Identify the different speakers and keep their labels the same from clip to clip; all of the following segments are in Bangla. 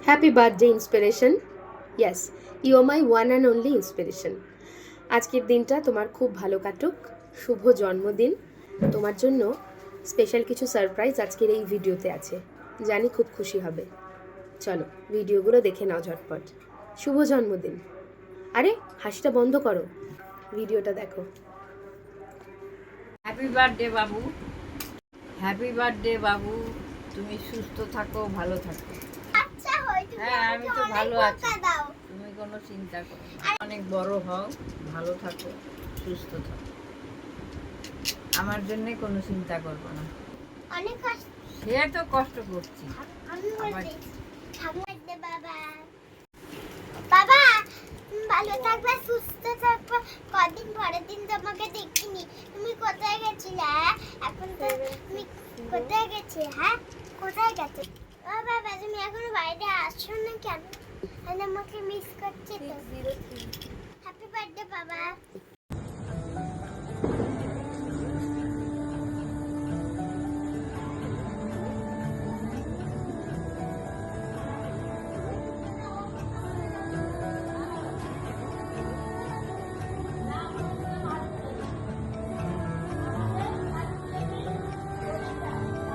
Speaker 1: Happy birthday inspiration. Yes, you are my one and only inspiration. আজকের দিনটা তোমার খুব ভালো কাটুক। শুভ জন্মদিন। তোমার জন্য স্পেশাল কিছু সারপ্রাইজ আজকের এই ভিডিওতে আছে, জানি খুব খুশি হবে। চলো ভিডিওগুলো দেখে নাও ঝটপট। শুভ জন্মদিন। আরে হাসিটা বন্ধ করো, ভিডিওটা দেখো।
Speaker 2: হ্যাপি বার্থডে বাবু, হ্যাপি বার্থডে বাবু, তুমি সুস্থ থাকো, ভালো থাকো। হ্যাঁ, আমি তো ভালো আছি, তুমি কোনো চিন্তা করো না। অনেক বড় হও, ভালো থাকো, সুস্থ থাকো, আমার জন্যে কোনো চিন্তা করবো না। সে তো কষ্ট করছি।
Speaker 3: বাবা, ভালো থাকবে, সুস্থ থাকবে। কদিন পরের দিন তোমাকে দেখিনি, তুমি কোথায় গেছিলে? এখন তো তুমি কোথায় গেছে? হ্যাঁ, কোথায় গেছে? ও বাবা, তুমি এখনো বাইরে আসছো না কেন? আমি আমাকে মিস করছি তো। হ্যাপি বার্থডে বাবা।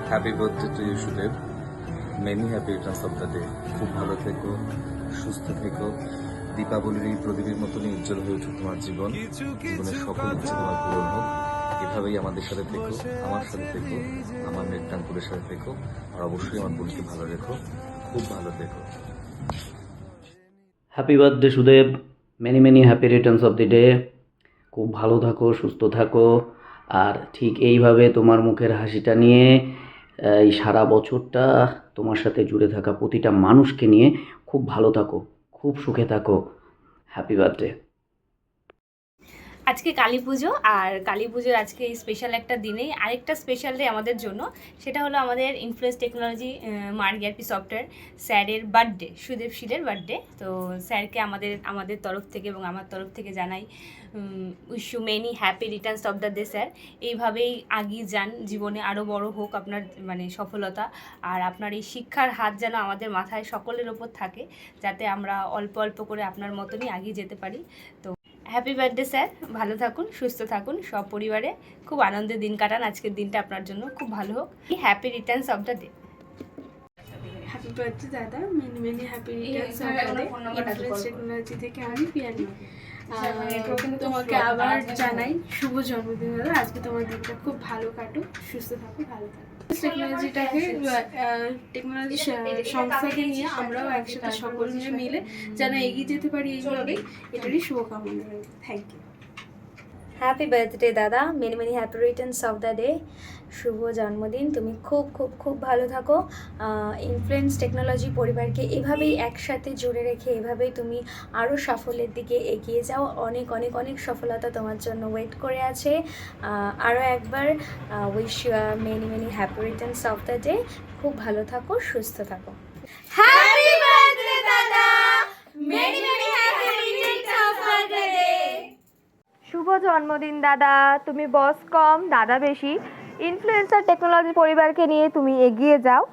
Speaker 4: Happy birthday to you Sudeb, many happy returns of the day. খুব ভালো থেকো, সুস্থ থেকো। দীপাবলির এই প্রদীপের মতনই উজ্জ্বল হয়ে উঠুক তোমার জীবন। জীবনের সকল ইচ্ছে তোমার পূরণ হোক। এভাবেই আমাদের সাথে থেকো, আমার সাথে থেকো, আমার নেত্রাঙ্কুরের সাথে থেকো, আর অবশ্যই আমার বোনকে ভালো রেখো। খুব ভালো থেকো।
Speaker 5: Happy birthday Sudeb, many many happy returns of the day. খুব ভালো থাকো, সুস্থ থাকো, আর ঠিক এইভাবে তোমার মুখের হাসিটা নিয়ে এই সারা বছরটা তোমার সাথে জুড়ে থাকা প্রতিটা মানুষকে নিয়ে খুব ভালো থাকো, খুব সুখে থাকো। Happy birthday.
Speaker 6: আজকে কালী পুজো, আর কালী পুজোর আজকে এই স্পেশাল একটা দিনেই আরেকটা স্পেশাল ডে আমাদের জন্য। সেটা হলো আমাদের ইনফ্লুয়েন্স টেকনোলজি মার্গিআরপি সফটওয়্যার স্যারের বার্থডে, সুদেব শীলের বার্থডে। তো স্যারকে আমাদের তরফ থেকে এবং আমার তরফ থেকে জানাই wish you many happy returns of the day sir. এইভাবেই আগিয়ে যান, জীবনে আরও বড় হোক আপনার সফলতা, আর আপনার এই শিক্ষার হাত যেন আমাদের মাথায় সকলের ওপর থাকে, যাতে আমরা অল্প অল্প করে আপনার মতনই আগিয়ে যেতে পারি। তো হ্যাপি বার্থডে স্যার, ভালো থাকুন, সুস্থ থাকুন, সব পরিবারে খুব আনন্দের দিন কাটান। আজকের দিনটা আপনার জন্য খুব ভালো হোক। Happy returns of the day.
Speaker 7: Happy birthday দাদা, many many happy returns of the day. Influence technology থেকে আমি পিয়ানি তোমাকে আবার জানাই শুভ জন্মদিন দাদা। আজকে তোমার দিনটা খুব ভালো কাটুক, সুস্থ থাকো, ভালো থাকো। টেকনোলজি সংস্থাকে নিয়ে আমরাও একসাথে সকল মিলে যেন এগিয়ে যেতে পারি, এইভাবেই এটারই শুভকামনা রইল। Thank you.
Speaker 8: হ্যাপি বার্থডে দাদা, many many happy returns of the day. শুভ জন্মদিন, তুমি খুব খুব খুব ভালো থাকো। ইনফ্লুয়েন্স টেকনোলজি পরিবারকে এভাবেই একসাথে জুড়ে রেখে এভাবেই তুমি আরও সাফল্যের দিকে এগিয়ে যাও। অনেক অনেক অনেক সফলতা তোমার জন্য ওয়েট করে আছে। আরও একবার wish you many many happy returns of the day. খুব ভালো থাকো, সুস্থ থাকো। হ্যাপি বার্থডে দাদা, many many happy returns of the day. শুভ জন্মদিন দাদা, তুমি বস কম দাদা বেশি। ইনফ্লুয়েন্সার টেকনোলজি পরিবারকে নিয়ে তুমি এগিয়ে যাও,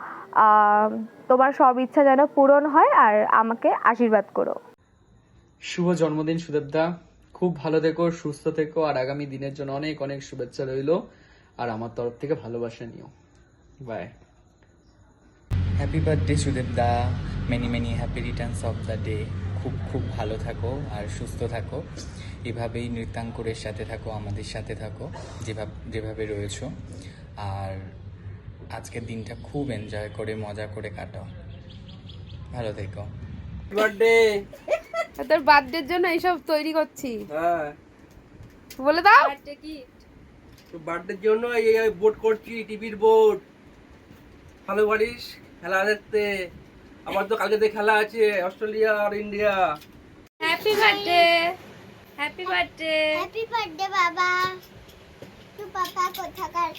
Speaker 8: তোমার সব ইচ্ছা যেন পূরণ হয়, আর আমাকে আশীর্বাদ করো।
Speaker 9: শুভ জন্মদিন সুদেবদা, খুব ভালো থেকো, সুস্থ থেকো, আর আগামী দিনের জন্য অনেক অনেক শুভেচ্ছা রইলো, আর আমার তরফ থেকে ভালোবাসা নিও। বাই।
Speaker 10: হ্যাপি বার্থডে সুদেবদা, many many happy returns of the day. খুব খুব ভালো থাকো আর সুস্থ থাকো, এভাবেই নৃত্যাঙ্কুরের সাথে থাকো, আমাদের সাথে থাকো যেভাবে রয়েছো, আর আজকের দিনটা খুব এনজয় করে মজা করে কাটাও। ভালো থেকো।
Speaker 11: বার্থডে,
Speaker 7: তোর বার্থডের জন্য এইসব তৈরি করছি।
Speaker 11: হ্যাঁ
Speaker 7: বলে দাও।
Speaker 11: তো বার্থডের জন্য এই বোর্ড করছি, টিভির বোর্ড। ভালো পারিস খেলা দেখতে। আবার তো কালকে খেলা আছে অস্ট্রেলিয়া আর India.
Speaker 8: Happy birthday, happy birthday,
Speaker 3: happy birthday বাবা। তো পাপা কোথাকার?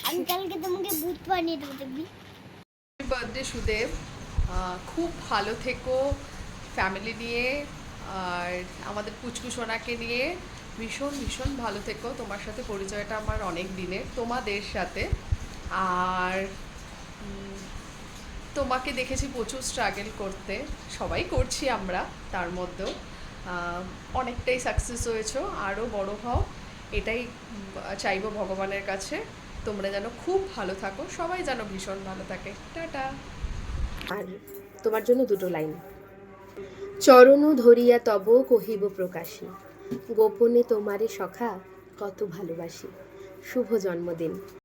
Speaker 3: আঙ্কেলকে তোমাকে ভূত বানিয়ে দেবো দেখবি।
Speaker 12: হ্যাপি বার্থডে সুদেব, খুব ভালো থেকো ফ্যামিলি নিয়ে, আর আমাদের পুচকু সোনাকে নিয়ে ভীষণ ভীষণ ভালো থেকো। তোমার সাথে পরিচয়টা আমার অনেক দিনের, তোমাদের সাথে। আর তোমাকে দেখেছি প্রচুর স্ট্রাগল করতে, সবাই করছি আমরা, তার মধ্যেও অনেকটাই সাকসেস হয়েছো, আরও বড় হও, এটাই চাইবো ভগবানের কাছে। তোমরা যেন খুব ভালো থাকো, সবাই যেন ভীষণ ভালো থাকে। টাটা।
Speaker 1: আর তোমার জন্য দুটো লাইন। চরণ ধরিয়া তব কহিব প্রকাশী, গোপনে তোমারে সখা কত ভালোবাসি। শুভ জন্মদিন।